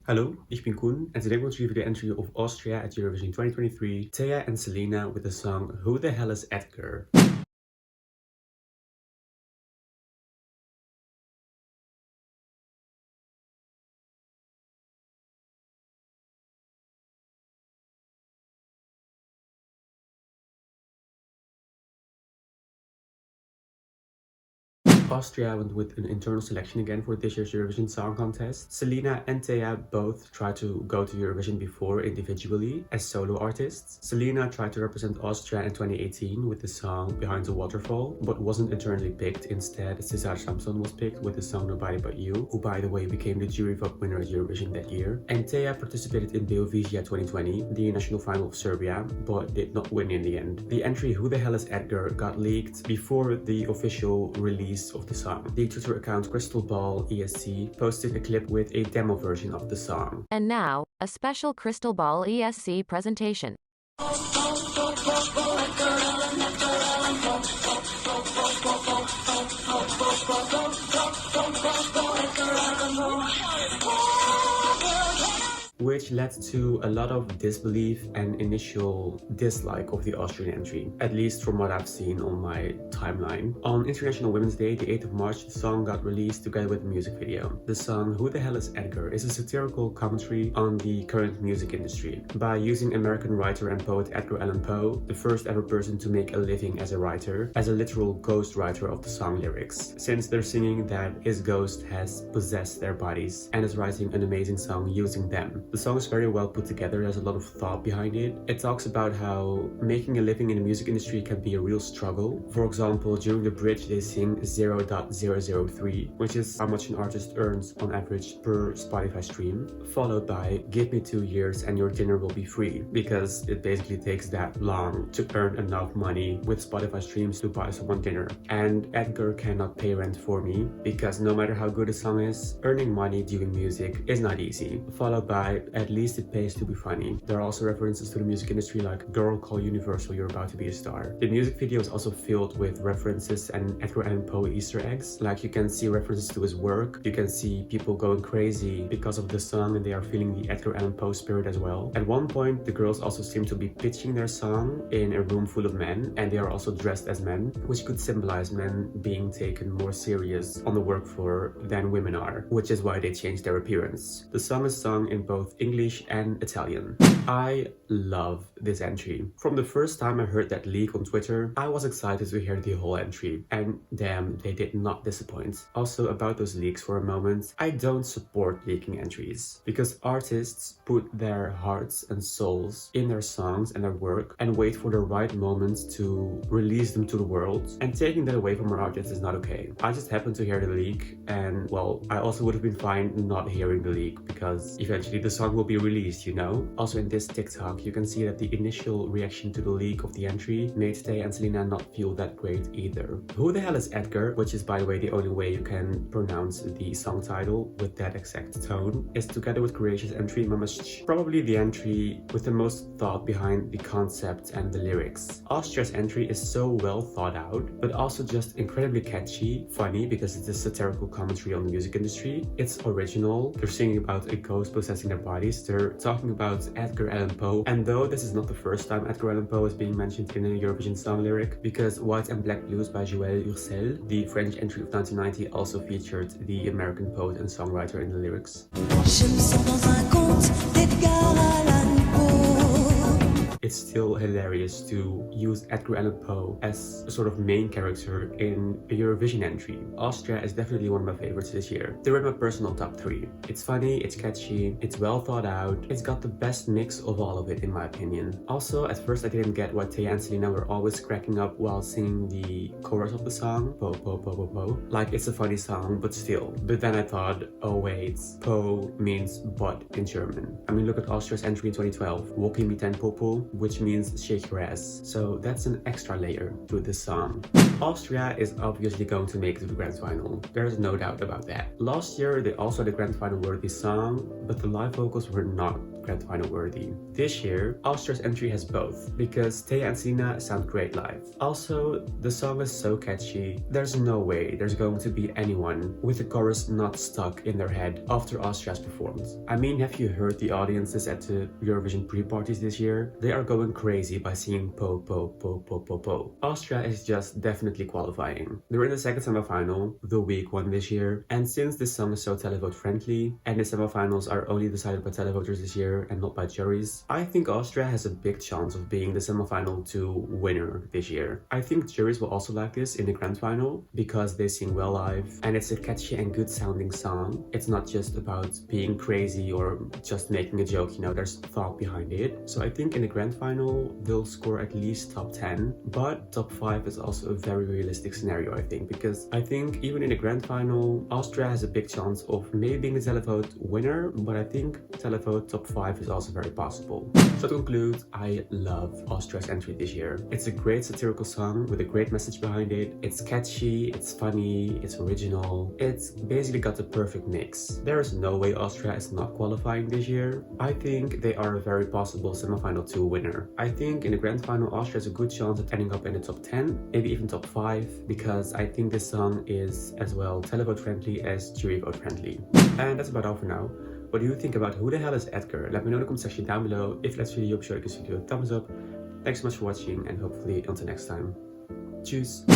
Hello, ich bin Koen and today we'll review the entry of Austria at Eurovision 2023, Teya and Salena with the song Who the Hell Is Edgar? Austria went with an internal selection again for this year's Eurovision Song Contest. Salena and Teya both tried to go to Eurovision before individually as solo artists. Salena tried to represent Austria in 2018 with the song Behind the Waterfall, but wasn't internally picked. Instead, Cesar Samson was picked with the song Nobody But You, who by the way became the jury vote winner at Eurovision that year. And Teya participated in Eurovision 2020, the national final of Serbia, but did not win in the end. The entry Who the Hell Is Edgar got leaked before the official release of the song. The Twitter account Crystal Ball ESC posted a clip with a demo version of the song. And now, a special Crystal Ball ESC presentation. Which led to a lot of disbelief and initial dislike of the Austrian entry, at least from what I've seen on my timeline. On International Women's Day, the 8th of March, the song got released together with a music video. The song Who the Hell Is Edgar is a satirical commentary on the current music industry by using American writer and poet Edgar Allan Poe, the first ever person to make a living as a writer, as a literal ghost writer of the song lyrics, since they're singing that his ghost has possessed their bodies and is writing an amazing song using them. The song is very well put together, there's a lot of thought behind it. It talks about how making a living in the music industry can be a real struggle. For example, during the bridge they sing 0.003, which is how much an artist earns on average per Spotify stream, followed by give me 2 years and your dinner will be free, because it basically takes that long to earn enough money with Spotify streams to buy someone dinner. And Edgar cannot pay rent for me, because no matter how good a song is, earning money doing music is not easy, followed by at least it pays to be funny. There are also references to the music industry like girl call Universal, you're about to be a star. The music video is also filled with references and Edgar Allan Poe Easter eggs. Like you can see references to his work, you can see people going crazy because of the song and they are feeling the Edgar Allan Poe spirit as well. At one point the girls also seem to be pitching their song in a room full of men, and they are also dressed as men, which could symbolize men being taken more serious on the work floor than women are, which is why they changed their appearance. The song is sung in both English and Italian. I love this entry. From the first time I heard that leak on Twitter, I was excited to hear the whole entry, and damn, they did not disappoint. Also, about those leaks for a moment, I don't support leaking entries, because artists put their hearts and souls in their songs and their work and wait for the right moment to release them to the world, and taking that away from an artist is not okay. I just happened to hear the leak, and well, I also would have been fine not hearing the leak, because eventually the song will be released, you know? Also in this TikTok, you can see that the initial reaction to the leak of the entry made Teya and Salena not feel that great either. Who the Hell Is Edgar, which is by the way the only way you can pronounce the song title with that exact tone, is together with Croatia's entry Mamash, probably the entry with the most thought behind the concept and the lyrics. Austria's entry is so well thought out, but also just incredibly catchy, funny because it's a satirical commentary on the music industry. It's original, they're singing about a ghost possessing their bodies, they're talking about Edgar Allan Poe, and though this is not the first time Edgar Allan Poe is being mentioned in a Eurovision song lyric, because White and Black Blues by Joël Ursel, the French entry of 1990, also featured the American poet and songwriter in the lyrics. It's still hilarious to use Edgar Allan Poe as a sort of main character in a Eurovision entry. Austria is definitely one of my favorites this year. They're in my personal top 3. It's funny, it's catchy, it's well thought out, it's got the best mix of all of it in my opinion. Also, at first I didn't get why Teya and Salena were always cracking up while singing the chorus of the song, Po Po Po Po Po. Like, it's a funny song, but still. But then I thought, oh wait, Po means butt in German. I mean, look at Austria's entry in 2012, Woki mit dein Popo. which means shake your ass. So that's an extra layer to this song. Austria is obviously going to make it to the grand final. There's no doubt about that. Last year, they also had a grand final worthy song, but the live vocals were not grand final worthy. This year, Austria's entry has both, because Teya and Salena sound great live. Also, the song is so catchy, there's no way there's going to be anyone with the chorus not stuck in their head after Austria's performed. I mean, have you heard the audiences at the Eurovision pre-parties this year? They are going crazy by singing po po po po po po. Austria is just definitely qualifying. They're in the second semifinal, the weak one this year, and since this song is so televote friendly, and the semifinals are only decided by televoters this year and not by juries, I think Austria has a big chance of being the semifinal 2 winner this year. I think juries will also like this in the grand final because they sing well live and it's a catchy and good sounding song. It's not just about being crazy or just making a joke, you know, there's thought behind it. So I think in the grand final they'll score at least top 10, but top 5 is also a very realistic scenario, I think, because I think even in the grand final Austria has a big chance of maybe being the televote winner, but I think televote top 5 is also very possible. So to conclude, I love Austria's entry this year. It's a great satirical song with a great message behind it. It's catchy, it's funny, it's original. It's basically got the perfect mix. There is no way Austria is not qualifying this year. I think they are a very possible semifinal 2 winner. I think in the grand final Austria has a good chance of ending up in the top 10, maybe even top 5, because I think this song is as well televote friendly as jury vote friendly. And that's about all for now. What do you think about Who the Hell is Edgar? Let me know in the comment section down below. If you liked this video, be sure to give this video a thumbs up. Thanks so much for watching and hopefully until next time. Tschüss!